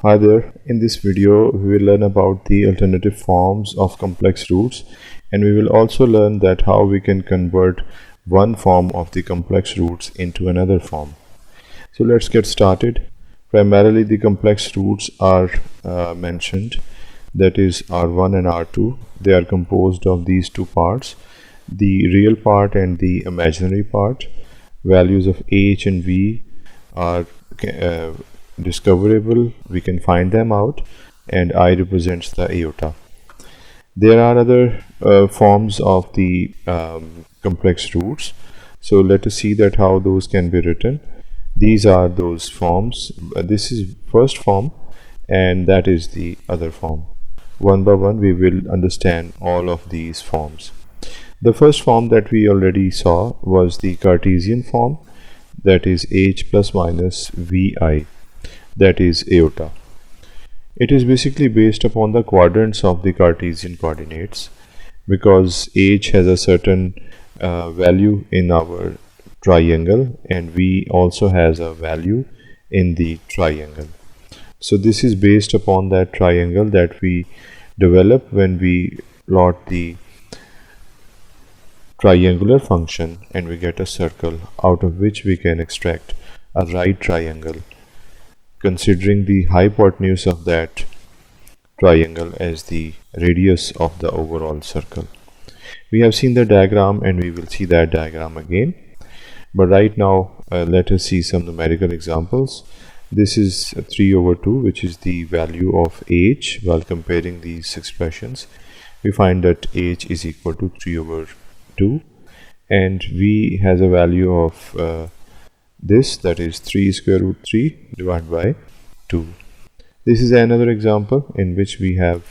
Hi there, in this video we will learn about the alternative forms of complex roots, and we will also learn that how we can convert one form of the complex roots into another form. So let's get started. Primarily the complex roots are mentioned, that is R1 and R2. They are composed of these two parts, the real part and the imaginary part. Values of h and v are discoverable, we can find them out, and I represents the iota. There are other forms of the complex roots, so let us see that how those can be written. These are those forms. This is first form and that is the other form. One by one we will understand all of these forms. The first form that we already saw was the Cartesian form, that is h plus minus vi, that is iota. It is basically based upon the quadrants of the Cartesian coordinates, because h has a certain value in our triangle and v also has a value in the triangle. So this is based upon that triangle that we develop when we plot the triangular function and we get a circle out of which we can extract a right triangle, considering the hypotenuse of that triangle as the radius of the overall circle. We have seen the diagram and we will see that diagram again, but right now let us see some numerical examples. This is 3/2, which is the value of h. While comparing these expressions, we find that h is equal to 3/2 and v has a value of this, that is 3 square root 3 divided by 2. This is another example in which we have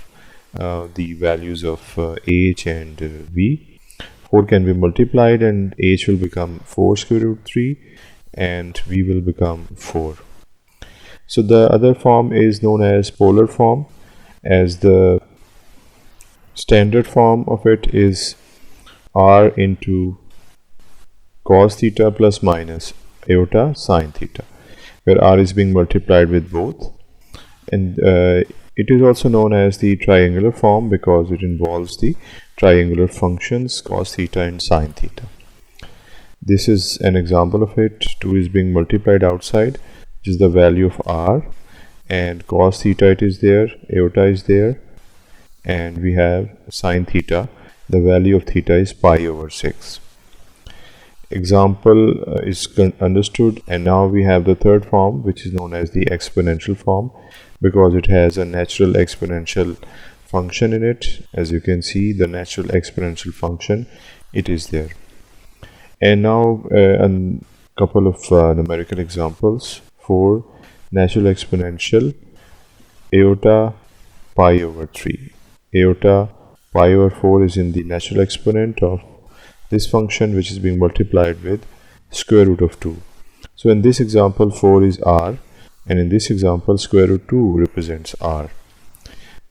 the values of h and v. 4 can be multiplied and h will become 4 square root 3 and v will become 4. So the other form is known as polar form, as the standard form of it is r into cos theta plus minus iota sine theta, where r is being multiplied with both, and it is also known as the triangular form because it involves the triangular functions cos theta and sine theta. This is an example of it. 2 is being multiplied outside, which is the value of r, and cos theta it is there, iota is there, and we have sine theta. The value of theta is pi/6. Example is understood, and now we have the third form, which is known as the exponential form because it has a natural exponential function in it. As you can see, the natural exponential function, it is there. And now a couple of numerical examples for natural exponential iota pi/3. Iota pi/4 is in the natural exponent of this function, which is being multiplied with square root of 2. So in this example 4 is r, and in this example square root 2 represents r.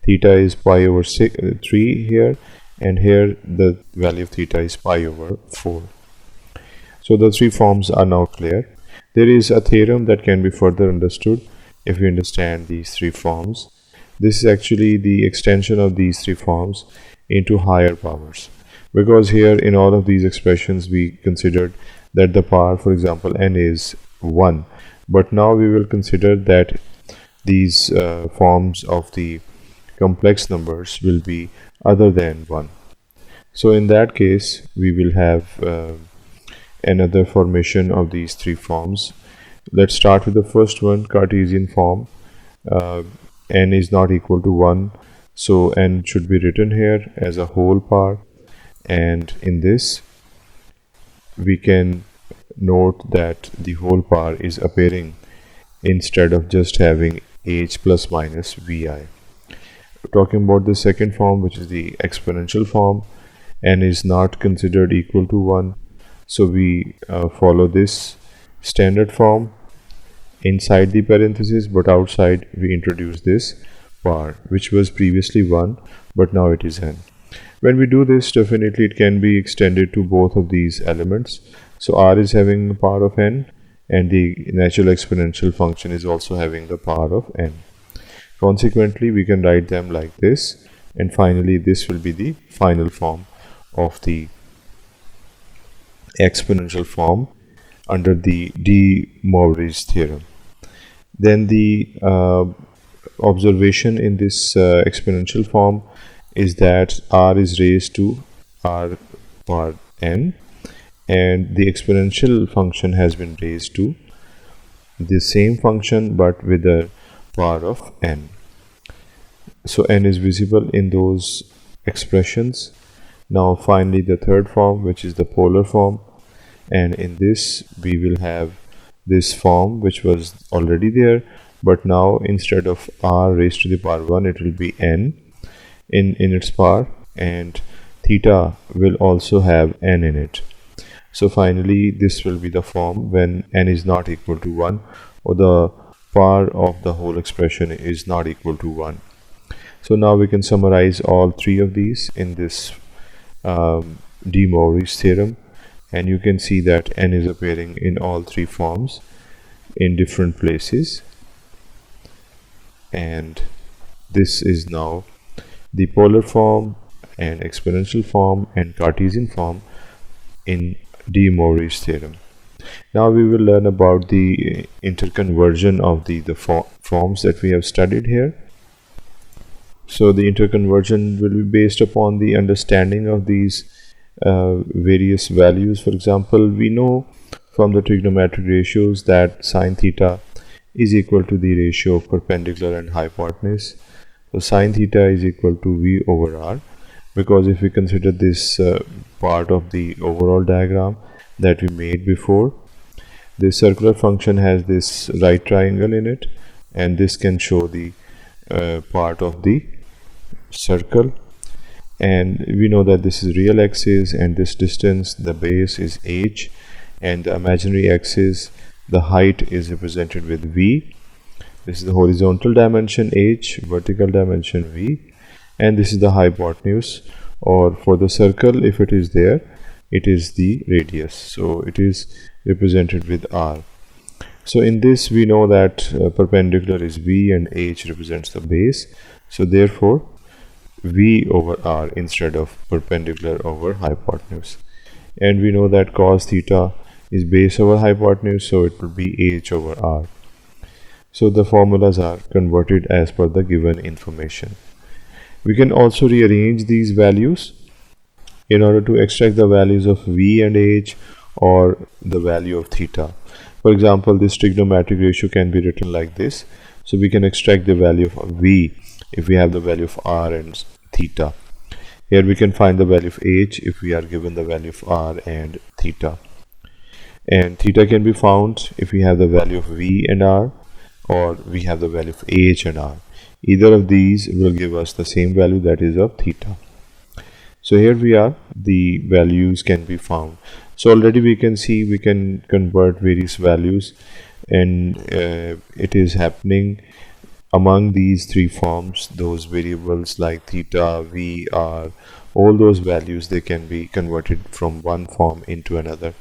Theta is pi/3 here, and here the value of theta is pi/4. So the three forms are now clear. There is a theorem that can be further understood if we understand these three forms. This is actually the extension of these three forms into higher powers, because here in all of these expressions we considered that the power, for example n, is 1, but now we will consider that these forms of the complex numbers will be other than 1. So in that case we will have another formation of these three forms. Let's start with the first one, Cartesian form. N is not equal to 1, so n should be written here as a whole power, and in this we can note that the whole power is appearing instead of just having h plus minus vi. Talking about the second form, which is the exponential form, n is not considered equal to 1, so we follow this standard form inside the parenthesis, but outside we introduce this power, which was previously 1 but now it is n. When we do this, definitely it can be extended to both of these elements. So r is having the power of n, and the natural exponential function is also having the power of n. Consequently, we can write them like this, and finally this will be the final form of the exponential form under the de Moivre's theorem. Then the observation in this exponential form is that r is raised to r power n, and the exponential function has been raised to the same function but with a power of n. So n is visible in those expressions. Now finally the third form, which is the polar form, and in this we will have this form which was already there, but now instead of r raised to the power 1 it will be n in its power, and theta will also have n in it. So finally this will be the form when n is not equal to 1, or the power of the whole expression is not equal to 1. So now we can summarize all three of these in this de Moivre's theorem, and you can see that n is appearing in all three forms in different places, and this is now the polar form and exponential form and Cartesian form in de Moivre's theorem. Now we will learn about the interconversion of the forms that we have studied here. So the interconversion will be based upon the understanding of these various values. For example, we know from the trigonometric ratios that sine theta is equal to the ratio of perpendicular and hypotenuse. So sine theta is equal to v over r, because if we consider this part of the overall diagram that we made before, this circular function has this right triangle in it, and this can show the part of the circle, and we know that this is real axis, and this distance, the base, is h, and the imaginary axis, the height, is represented with v. This is the horizontal dimension h, vertical dimension v, and this is the hypotenuse, or for the circle, if it is there, it is the radius, so it is represented with r. So in this we know that perpendicular is v and h represents the base, so therefore v over r instead of perpendicular over hypotenuse. And we know that cos theta is base over hypotenuse, so it will be h over r. So the formulas are converted as per the given information. We can also rearrange these values in order to extract the values of v and h, or the value of theta. For example, this trigonometric ratio can be written like this. So we can extract the value of v if we have the value of r and theta. Here we can find the value of h if we are given the value of r and theta. And theta can be found if we have the value of v and r, or we have the value of h and r. Either of these will give us the same value, that is of theta. So here we are, the values can be found. So already we can see we can convert various values, and it is happening among these three forms. Those variables like theta, v, r, all those values, they can be converted from one form into another.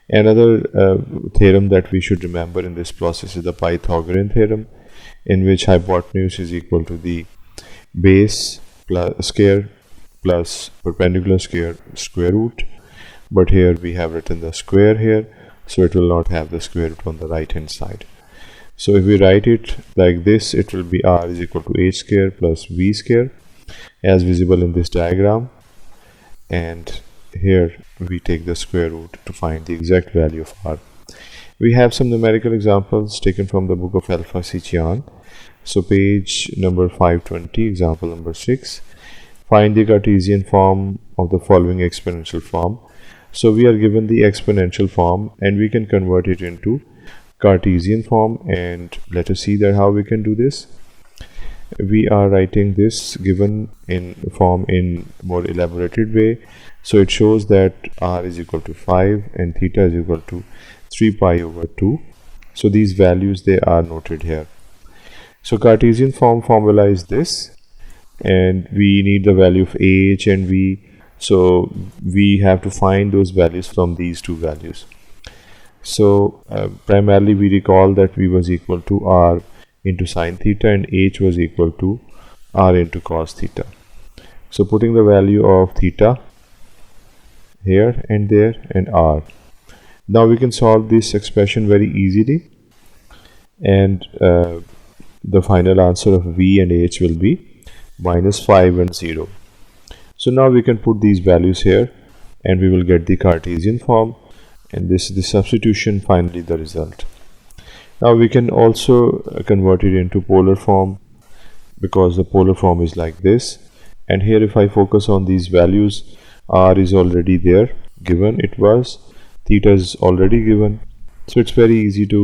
Another theorem that we should remember in this process is the Pythagorean theorem, in which hypotenuse is equal to the base plus square plus perpendicular square root. But here we have written the square here, so it will not have the square root on the right hand side. So if we write it like this, it will be r is equal to h square plus v square, as visible in this diagram, and here we take the square root to find the exact value of r. We have some numerical examples taken from the book of Alpha Sichian. So page number 520, example number 6. Find the Cartesian form of the following exponential form. So we are given the exponential form, and we can convert it into Cartesian form, and let us see that how we can do this. We are writing this given in form in more elaborated way. So it shows that r is equal to 5 and theta is equal to 3 pi over 2. So these values, they are noted here. So Cartesian form formula is this, and we need the value of h and v. So we have to find those values from these two values. So primarily we recall that v was equal to r into sine theta, and h was equal to r into cos theta. So putting the value of theta here and there and r. Now we can solve this expression very easily, and the final answer of v and h will be -5 and 0. So now we can put these values here and we will get the Cartesian form, and this is the substitution, finally the result. Now we can also convert it into polar form, because the polar form is like this. And here if I focus on these values, r is already there given, it was, theta is already given, so it's very easy to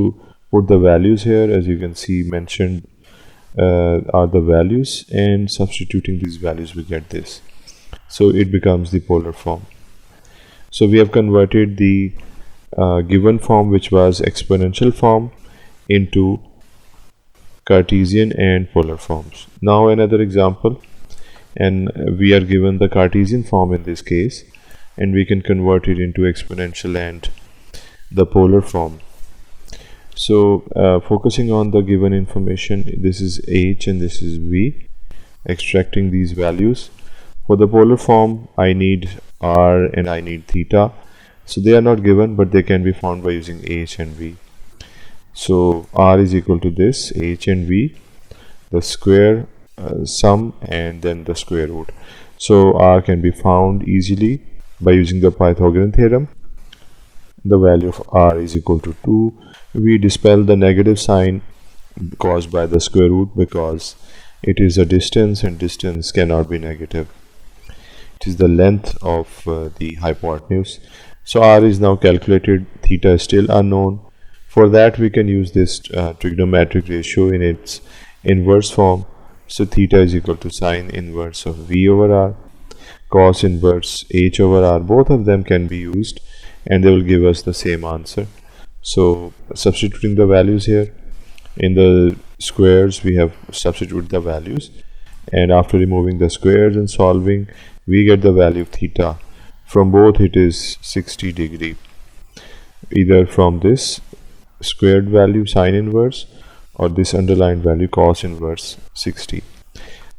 put the values here. As you can see, mentioned are the values, and substituting these values we get this, so it becomes the polar form. So we have converted the given form, which was exponential form, into Cartesian and polar forms. Now another example, and we are given the Cartesian form in this case, and we can convert it into exponential and the polar form. So focusing on the given information, this is h and this is v, extracting these values. For the polar form, I need r and I need theta, so they are not given, but they can be found by using h and v. So r is equal to this, h and v, the square sum, and then the square root. So r can be found easily by using the Pythagorean theorem. The value of r is equal to 2. We dispel the negative sign caused by the square root, because it is a distance and distance cannot be negative. It is the length of the hypotenuse. So r is now calculated, theta is still unknown. For that we can use this trigonometric ratio in its inverse form. So theta is equal to sine inverse of v over r, cos inverse h over r. Both of them can be used and they will give us the same answer. So substituting the values here in the squares, we have substituted the values, and after removing the squares and solving, we get the value of theta. From both it is 60 degree, either from this squared value sine inverse or this underlined value cos inverse 60.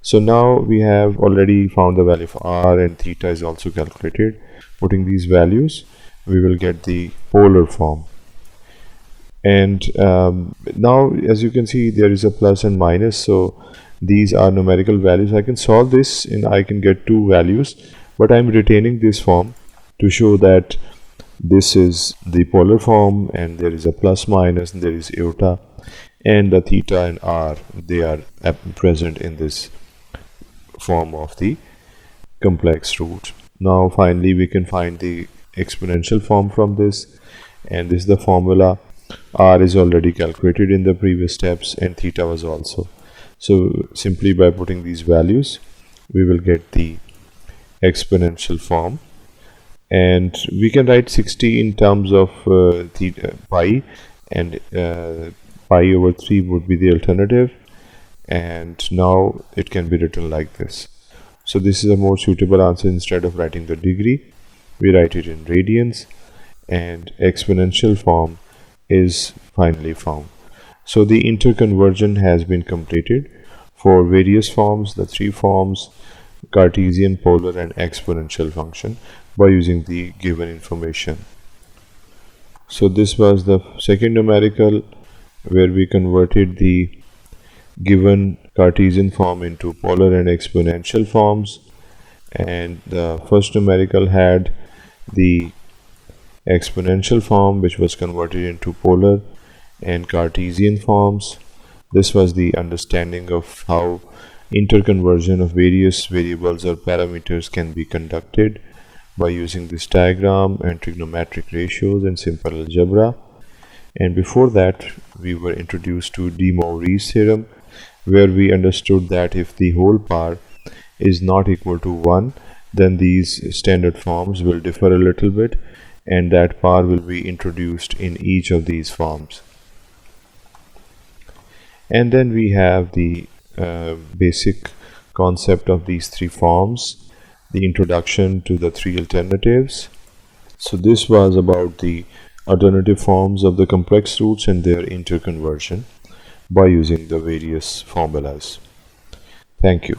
So now we have already found the value of r, and theta is also calculated. Putting these values, we will get the polar form. And now as you can see, there is a plus and minus, so these are numerical values. I can solve this and I can get two values, but I'm retaining this form to show that this is the polar form, and there is a plus minus, and there is iota, and the theta and r, they are present in this form of the complex root. Now finally we can find the exponential form from this, and this is the formula. R is already calculated in the previous steps, and theta was also. So simply by putting these values, we will get the exponential form, and we can write 60 in terms of theta, pi, and pi over 3 would be the alternative, and now it can be written like this. So this is a more suitable answer. Instead of writing the degree, we write it in radians, and exponential form is finally found. So the interconversion has been completed for various forms, the three forms, Cartesian, polar, and exponential function, by using the given information. So this was the second numerical, where we converted the given Cartesian form into polar and exponential forms, and the first numerical had the exponential form, which was converted into polar and Cartesian forms. This was the understanding of how interconversion of various variables or parameters can be conducted by using this diagram and trigonometric ratios and simple algebra. And before that, we were introduced to de Moivre's theorem, where we understood that if the whole power is not equal to 1, then these standard forms will differ a little bit, and that power will be introduced in each of these forms. And then we have the basic concept of these three forms, the introduction to the three alternatives. So this was about the alternative forms of the complex roots and their interconversion. by using the various formulas. Thank you.